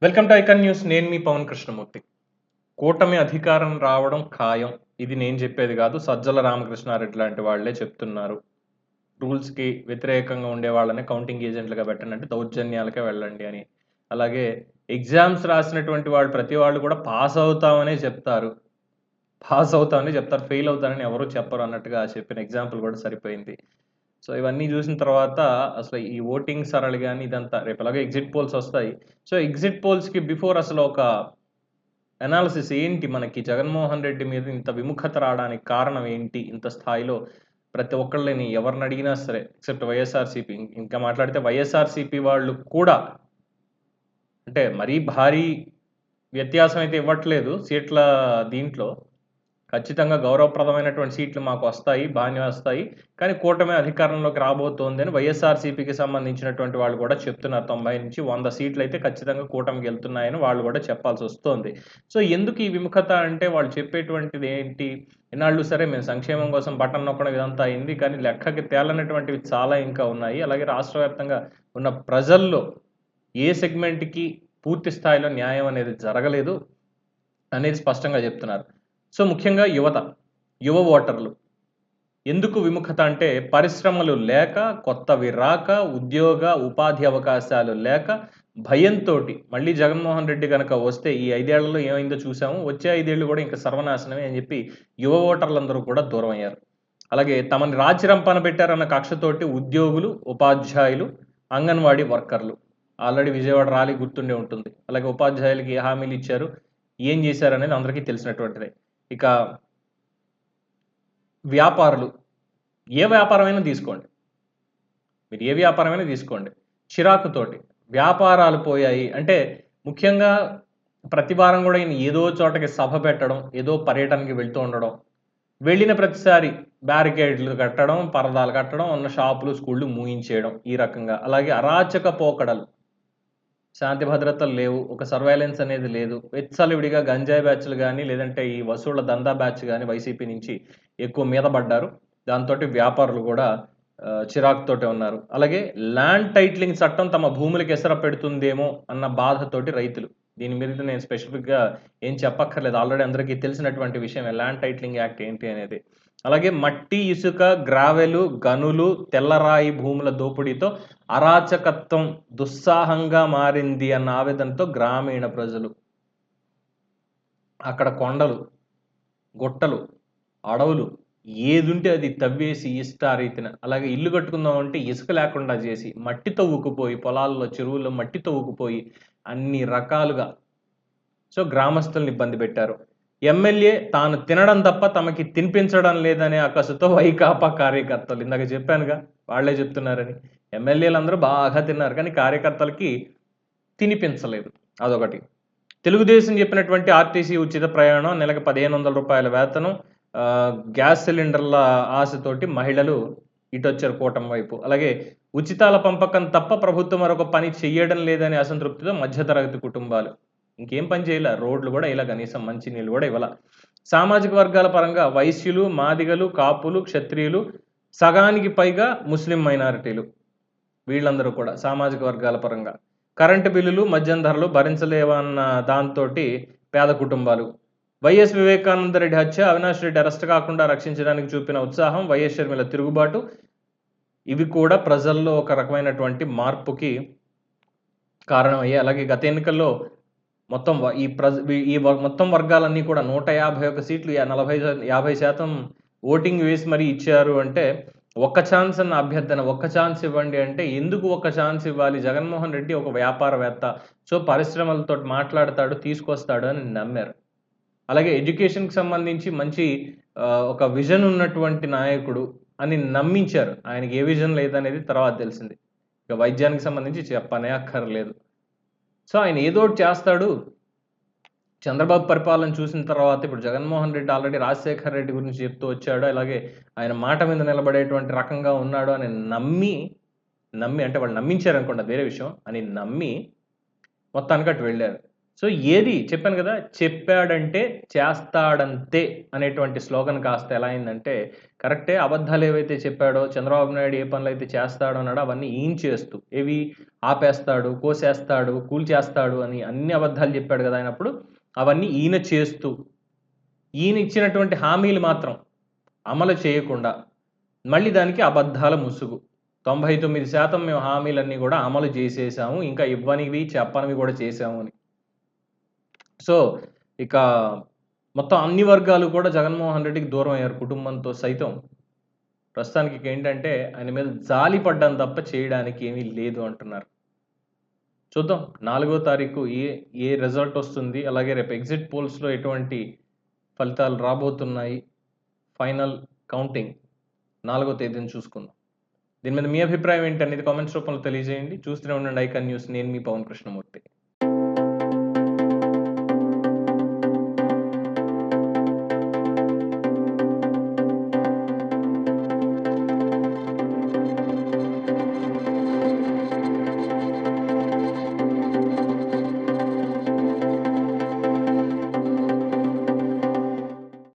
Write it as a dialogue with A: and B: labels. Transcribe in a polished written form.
A: Welcome to icon news. నేను మీ పవన్ కృష్ణమూర్తి. కూటమి అధికారం రావడం ఖాయం. ఇది నేను చెప్పేది కాదు. సజ్జల రామకృష్ణారెడ్డి లాంటి వాళ్ళే చెప్తున్నారు. రూల్స్‌కి వ్యతిరేకంగా ఉండే వాళ్ళని కౌంటింగ్ ఏజెంట్లుగా పెట్టండి అంటే దౌర్జన్యాలకే వెళ్ళండి అని. అలాగే ఎగ్జామ్స్ రాసినటువంటి వాళ్ళు ప్రతి వాళ్ళు కూడా పాస్ అవుతామనే చెప్తారు. పాస్ అవుతామని చెప్తారు. ఫెయిల్ అవుతారని ఎవరు చెప్పరు అన్నట్టుగా చెప్పిన ఎగ్జాంపుల్ కూడా సరిపోయింది. సో, ఇవన్నీ జూసిన తర్వాత అసలు ఈ ఓటింగ్ సరళి గాని ఇదంతా రేపు ఎలాగో ఎగ్జిట్ పోల్స్ ఒస్తాయి. సో, ఎగ్జిట్ పోల్స్‌కి బిఫోర్ అసలు ఒక అనాలిసిస్ ఏంటి? మనకి జగన్మోహన్ రెడ్డి మీద ఇంత విముఖత రావడానికి కారణం ఏంటి? ఇంత స్థాయిలో ప్రతి ఒక్కళ్ళని ఎవరినడిగినా సరే ఎక్సెప్ట్ వైఎస్ఆర్‌సీపీ. ఇంకా మాట్లాడితే వైఎస్ఆర్‌సీపీ వాళ్ళు కూడా అంటే మరీ భారీ వ్యత్యాసం అయితే ఇవ్వట్లేదు సీట్ల దీంట్లో. ఖచ్చితంగా గౌరవప్రదమైనటువంటి సీట్లు మాకొస్తాయి. బానే వస్తాయి. కానీ కూటమి అధికారంలోకి రాబోతోంది అని వైఎస్ఆర్‌సీపీకి సంబంధించినటువంటి వాళ్ళు కూడా చెప్తున్నారు. 90-100 సీట్లయితే ఖచ్చితంగా కూటమికెళ్తున్నాయని వాళ్ళు కూడా చెప్పాల్సొస్తోంది. సో, ఎందుకు ఈ విముఖత అంటే వాళ్ళు చెప్పేటువంటిది ఏంటి? ఇన్నాళ్ళు సరే మేము సంక్షేమం కోసం బటన్ నొక్కడం ఇదంతా అయింది. కానీ లెక్కకి తేలనటువంటివి చాలా ఇంకా ఉన్నాయి. అలాగే రాష్ట్ర వ్యాప్తంగా ఉన్న ప్రజల్లో ఏ సెగ్మెంట్‌కి పూర్తి స్థాయిలో న్యాయం అనేది జరగలేదు అనేది స్పష్టంగా చెప్తున్నారు. సో, ముఖ్యంగా యువత, యువ ఓటర్లు. ఎందుకు విముఖత అంటే పరిశ్రమలు లేక, కొత్తవి రాక, ఉపాధి అవకాశాలు లేక, భయంతోటి మళ్ళీ జగన్మోహన్ రెడ్డి గనక వస్తే ఈ 5 ఏళ్లలో ఏమైందో చూసాము. వచ్చే 5 ఏళ్ళు గూడా ఇంక సర్వనాశనమే అని జెప్పి యువ ఓటర్లందరూ కూడా దూరమయ్యారు. అలాగే తమని రాచిరంపాన పెట్టారన్న కక్షతోటి ఉద్యోగులు, ఉపాధ్యాయులు, అంగన్వాడీ వర్కర్లు. ఆల్రెడీ విజయవాడ ర్యాలీ గుర్తుండే ఉంటుంది. అలాగే ఉపాధ్యాయులకి ఏ హామీలిచ్చారు, ఏం జేశారనేది అందరికీ తెలిసినటువంటిదే. ఇక వ్యాపారులు. ఏ వ్యాపారమైనా తీసుకోండి. మీరు ఏ వ్యాపారమైనా తీసుకోండి. చిరాకుతోటి వ్యాపారాలు పోయాయి. అంటే ముఖ్యంగా ప్రతి వారం గూడా ఈయన ఏదో చోటకి సభ పెట్టడం, ఏదో పర్యటనకి వెళ్తూ ఉండడం. వెళ్ళిన ప్రతిసారి బ్యారికేడ్‌లు కట్టడం, పరదాలు కట్టడం, ఉన్న షాపులు, స్కూల్‌లు మూయించేయడం ఈ రకంగా. అలాగే అరాచక పోకడలు. శాంతి భద్రతలు లేవు. ఒక సర్వైలెన్స్ అనేది లేదు. విచ్చలవిడిగా గంజాయి బ్యాచ్‌లు గాని, లేదంటే ఈ వసూళ్ల దందా బ్యాచ్ గాని వైసీపీ నుంచి ఎక్కువ మీద పడ్డారు. దాంతోటి వ్యాపారులు గూడా చిరాకుతోటే ఉన్నారు. అలాగే ల్యాండ్ టైటిలింగ్ చట్టం తమ భూములకి ఎసర పెడుతుందేమో అన్న బాధతోటి రైతులు. దీని మీద నేను స్పెసిఫిక్‌గా ఏం చెప్పక్కర్లేదు. ఆల్రెడీ అందరికీ తెలిసినటువంటి విషయమే ల్యాండ్ టైటిలింగ్ యాక్ట్ ఏంటి అనేది. అలాగే మట్టి, ఇసుక, గ్రావెలు, గనులు, తెల్లరాయి భూముల దోపిడీతో అరాచకత్వం దుస్సాహంగా మారింది అన్న ఆవేదనతో గ్రామీణ ప్రజలు. అక్కడ కొండలు, గుట్టలు, అడవులు ఏదుంటే అది తవ్వేసి ఇష్టారీతిన. అలాగే ఇల్లు కట్టుకుందామంటే ఇసుక లేకుండా జేసి, మట్టి తవ్వుకుపోయి పొలాల్లో, చెరువుల్లో మట్టి తవ్వుకుపోయి అన్ని రకాలుగా సో, గ్రామస్తుల్ని ఇబ్బంది పెట్టారు. ఎమ్మెల్యే తాను తినడం తప్ప తమకి తినిపించడం లేదనే అక్కసుతో వైకాపా కార్యకర్తలు. ఇందాక చెప్పానుగా వాళ్ళే చెప్తున్నారని. ఎమ్మెల్యేలందరూ బాగా తిన్నారు. కానీ కార్యకర్తలకి తినిపించలేదు. అదొకటి. తెలుగుదేశం చెప్పినటువంటి ఆర్టీసీ ఉచిత ప్రయాణం, నెలకు రూ. 1,500 వేతనం, గ్యాస్ సిలిండర్ల ఆశతోటి మహిళలు ఇటొచ్చారు కూటమి వైపు. అలాగే ఉచితాల పంపకం తప్ప ప్రభుత్వం మరొక పని చెయ్యడం లేదనే అసంతృప్తితో మధ్యతరగతి కుటుంబాలు. ఇంకేం పని చేయలా. రోడ్లు గూడా ఎయలా కనీసం మంచినీళ్ళు గూడా ఇవ్వలా. సామాజిక వర్గాల పరంగా వైశ్యులు, మాదిగలు, కాపులు, క్షత్రియులు, సగానికి పైగా ముస్లిం మైనారిటీలు. వీళ్ళందరూ కూడా సామాజిక వర్గాల పరంగా. కరెంటు బిల్లులు, మద్యం ధరలు భరించలేవన్న దాంతోటి పేద కుటుంబాలు. వైఎస్ వివేకానంద రెడ్డి హత్య, అవినాష్ రెడ్డి అరెస్ట్ కాకుండా రక్షించడానికి చూపిన ఉత్సాహం, వైఎస్ షర్మిల తిరుగుబాటు ఇవి కూడా ప్రజల్లో ఒక రకమైనటువంటి మార్పుకి కారణమయ్యాయి. అలాగే గత ఎన్నికల్లో మొత్తం వ ఈ ప్రజ ఈ వ మొత్తం వర్గాలన్నీ కూడా 151 సీట్లు 50% ఓటింగ్ వేసి మరీ ఇచ్చారు అంటే, ఒక్క ఛాన్స్ అన్న అభ్యర్థన, ఒక్క ఛాన్స్ ఇవ్వండి అంటే, ఎందుకు ఒక్క ఛాన్స్ ఇవ్వాలి? జగన్మోహన్ రెడ్డి ఒక వ్యాపారవేత్త. సో, పరిశ్రమలతోటి మాట్లాడతాడు, తీసుకొస్తాడు అని నమ్మారు. అలాగే ఎడ్యుకేషన్‌కి సంబంధించి మంచి ఒక విజన్ ఉన్నటువంటి నాయకుడు అని నమ్మించారు. ఆయనకి ఏ విజన్ లేదనేది తర్వాత తెలిసింది. ఇక వైద్యానికి సంబంధించి చెప్పనే అక్కర్లేదు. సో, ఆయన ఏదోకటి చేస్తాడు. చంద్రబాబు పరిపాలన చూసిన తర్వాత ఇప్పుడు జగన్మోహన్ రెడ్డి ఆల్రెడీ రాజశేఖర్ రెడ్డి గురించి చెప్తూ వచ్చాడు. అలాగే ఆయన మాట మీద నిలబడేటువంటి రకంగా ఉన్నాడు అని నమ్మి అంటే వాళ్ళు నమ్మించారనుకోండి అది వేరే విషయం. అని నమ్మి మొత్తానికి అటు వెళ్లారు. సో ఏది చెప్పాను కదా, చెప్పాడంటే చేస్తాడంతే అనేటువంటి స్లోగన్ కాస్త ఎలా అయిందంటే, కరెక్టే అబద్ధాలు ఏవైతే చెప్పాడో చంద్రబాబు నాయుడు ఏ పనులైతే చేస్తాడో అన్నాడో అవన్నీ ఈయన చేస్తూ, ఏవి ఆపేస్తాడు, కోసేస్తాడు, కూల్చేస్తాడు అని అన్ని అబద్ధాలు చెప్పాడు కదా ఆయనప్పుడు, అవన్నీ ఈయన చేస్తూ, ఈయన ఇచ్చినటువంటి హామీలు మాత్రం అమలు చేయకుండా, మళ్ళీ దానికి అబద్ధాల ముసుగు. 99% మేము హామీలన్నీ కూడా అమలు చేసేసాము. ఇంకా ఇవ్వనివి, చెప్పనివి కూడా చేశాము అని. సో, ఇక మొత్తం అన్ని వర్గాలు కూడా జగన్మోహన్ రెడ్డికి దూరం అయ్యారు కుటుంబంతో సైతం. ప్రస్తుతానికి ఇక ఏంటంటే ఆయన మీద జాలి పడ్డం తప్ప చేయడానికి ఏమీ లేదు అంటున్నారు. చూద్దాం 4వ తారీఖు ఏ రిజల్ట్ వస్తుంది? అలాగే రేపు ఎగ్జిట్ పోల్స్‌లో ఎటువంటి ఫలితాలు రాబోతున్నాయి? ఫైనల్ కౌంటింగ్ 4వ తేదీన చూసుకుందాం. దీని మీద మీ అభిప్రాయం ఏంటనేది కామెంట్స్ రూపంలో తెలియజేయండి. చూస్తూనే ఉండండి ఐకాన్ న్యూస్. నేను మీ పవన్ కృష్ణమూర్తి.